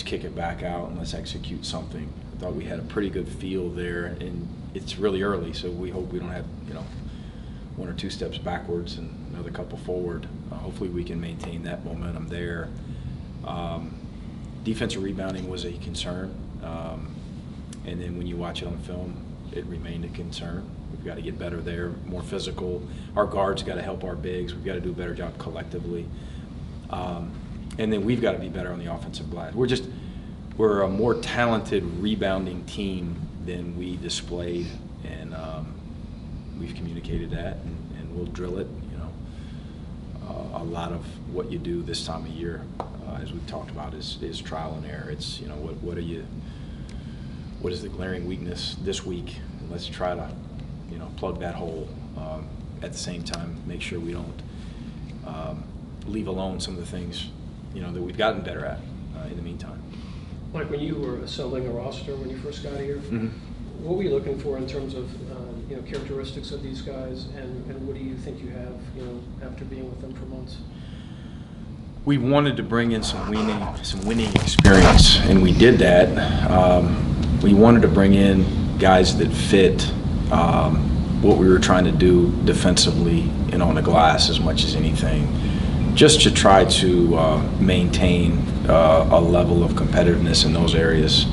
kick it back out and let's execute something. I thought we had a pretty good feel there, and it's really early, so we hope we don't have, one or two steps backwards and another couple forward. Hopefully we can maintain that momentum there. Defensive rebounding was a concern, and then when you watch it on film, it remained a concern. We've got to get better there, more physical. Our guards got to help our bigs. We've got to do a better job collectively. And then we've got to be better on the offensive glass. We're a more talented rebounding team than we displayed, and we've communicated that, and we'll drill it. A lot of what you do this time of year, as we've talked about, is trial and error. It's what is the glaring weakness this week, and let's try to plug that hole. At the same time, make sure we don't leave alone some of the things that we've gotten better at in the meantime. Mike, when you were assembling a roster when you first got here, Mm-hmm. what were you looking for in terms of characteristics of these guys, and what do you think you have after being with them for months? We wanted to bring in some winning experience, and we did that. We wanted to bring in guys that fit what we were trying to do defensively and on the glass as much as anything, just to try to maintain a level of competitiveness in those areas,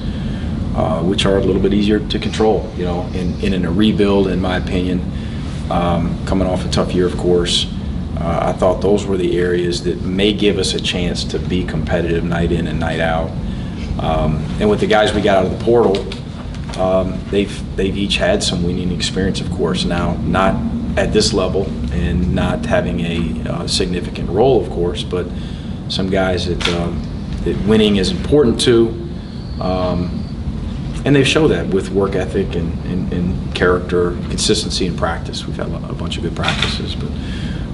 which are a little bit easier to control. In a rebuild, in my opinion, coming off a tough year, of course. I thought those were the areas that may give us a chance to be competitive night in and night out. And with the guys we got out of the portal, they've each had some winning experience, of course. Now, not at this level and not having a significant role, of course, but some guys that winning is important to. And they've showed that with work ethic and character, consistency in practice. We've had a bunch of good practices, but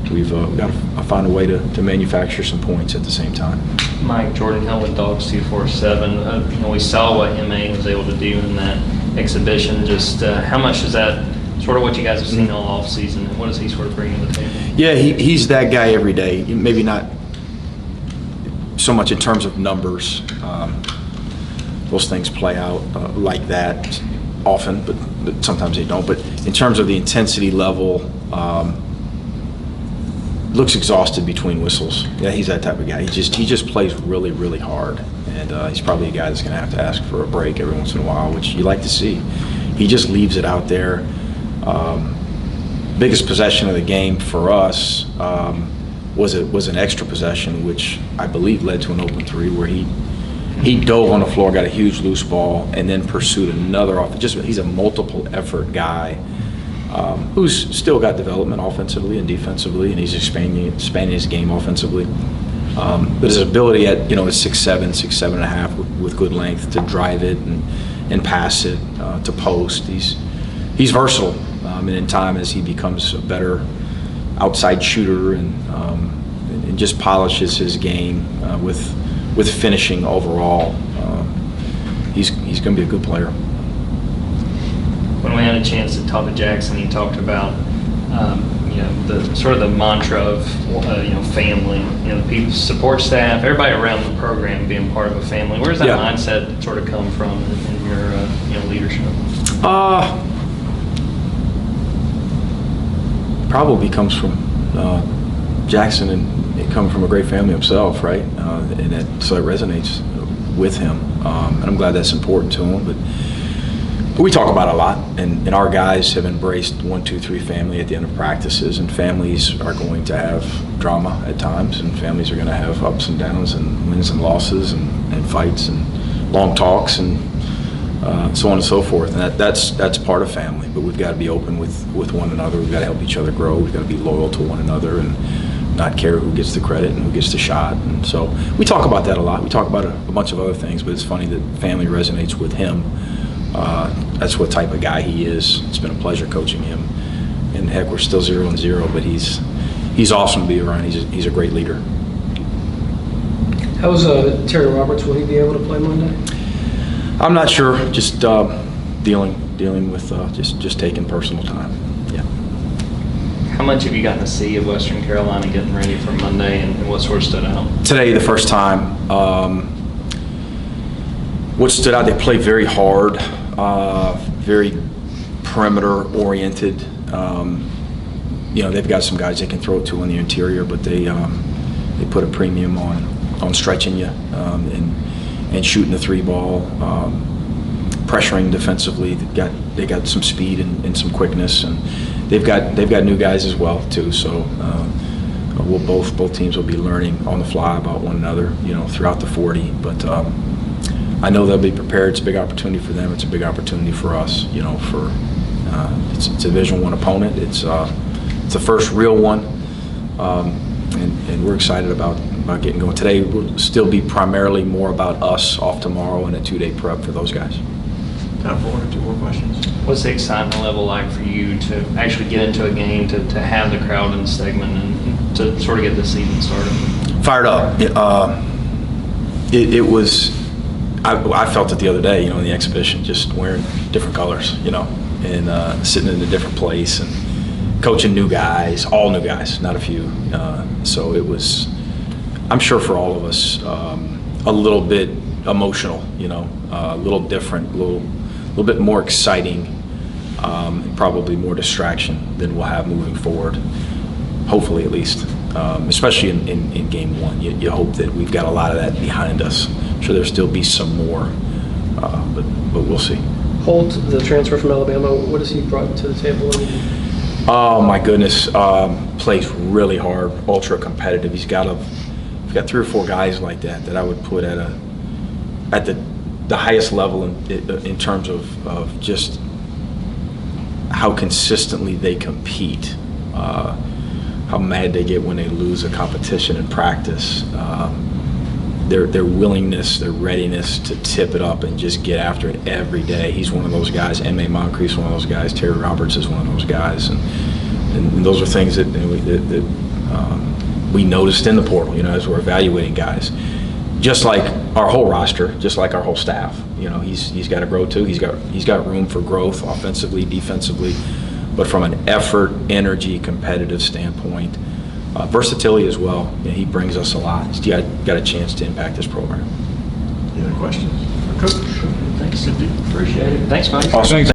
we've got to find a way to manufacture some points at the same time. Mike, Jordan Hill with Dogs 247. We saw what MA was able to do in that exhibition. Just how much is that sort of what you guys have seen all off season, and what does he sort of bring to the table? Yeah, he's that guy every day. Maybe not so much in terms of numbers. Those things play out like that often, but sometimes they don't. But in terms of the intensity level, looks exhausted between whistles. Yeah, he's that type of guy. He just plays really, really hard, and he's probably a guy that's going to have to ask for a break every once in a while, which you like to see. He just leaves it out there. Biggest possession of the game for us was an extra possession, which I believe led to an open three where he dove on the floor, got a huge loose ball, and then pursued another off. He's a multiple effort guy who's still got development offensively and defensively, and he's expanding his game offensively. But his ability at 6'7", 6'7.5" with good length to drive it and pass it to post. He's versatile, and in time as he becomes a better outside shooter and just polishes his game with finishing overall, he's going to be a good player. When we had a chance to talk to Jackson, he talked about the sort of the mantra of family, the people, support staff, everybody around the program being part of a family. Where does that mindset sort of come from in your leadership? Probably comes from Jackson, and it comes from a great family himself, right? So it resonates with him, and I'm glad that's important to him. But we talk about it a lot, and our guys have embraced 1, 2, 3 family at the end of practices, and families are going to have drama at times, and families are going to have ups and downs and wins and losses and fights and long talks and so on and so forth. And that's part of family, but we've got to be open with one another. We've got to help each other grow. We've got to be loyal to one another and not care who gets the credit and who gets the shot. And so we talk about that a lot. We talk about a bunch of other things, but it's funny that family resonates with him. That's what type of guy he is. It's been a pleasure coaching him. And heck, we're still 0-0, but he's awesome to be around. He's a great leader. How's Terry Roberts? Will he be able to play Monday? I'm not sure. Just dealing with just taking personal time. Yeah. How much have you gotten to see of Western Carolina getting ready for Monday, and what sort of stood out? Today, the first time. What stood out, they play very hard, very perimeter-oriented. They've got some guys they can throw it to on the interior, but they put a premium on stretching you and shooting the three ball, pressuring defensively. They got some speed and some quickness, and they've got new guys as well too. So both teams will be learning on the fly about one another, throughout the 40. But I know they'll be prepared. It's a big opportunity for them. It's a big opportunity for us. It's a Division I opponent. It's the first real one, and we're excited about getting going. Today will still be primarily more about us off tomorrow and a 2-day prep for those guys. Time for one or two more questions. What's the excitement level like for you to actually get into a game, to have the crowd in the segment, and to sort of get the season started? Fired up. It was. I felt it the other day, in the exhibition, just wearing different colors, and sitting in a different place and coaching new guys, all new guys, not a few. So it was, I'm sure for all of us, a little bit emotional, a little different, a little bit more exciting, and probably more distraction than we'll have moving forward. Hopefully, at least, especially in game one. You hope that we've got a lot of that behind us. I'm sure there'll still be some more, but we'll see. Holt, the transfer from Alabama, what has he brought to the table? Oh my goodness, plays really hard, ultra competitive. He's got 3 or 4 guys like that I would put at the highest level in terms of just how consistently they compete, how mad they get when they lose a competition in practice. Their willingness, their readiness to tip it up and just get after it every day. He's one of those guys. M.A. Moncrief's one of those guys. Terry Roberts is one of those guys. And those are things that we noticed in the portal, as we're evaluating guys. Just like our whole roster, just like our whole staff. He's got to grow too. He's got room for growth offensively, defensively, but from an effort, energy, competitive standpoint. Versatility as well. He brings us a lot. He's got a chance to impact this program. Any other questions? Coach? Thanks. Appreciate it. Thanks, Mike. Awesome.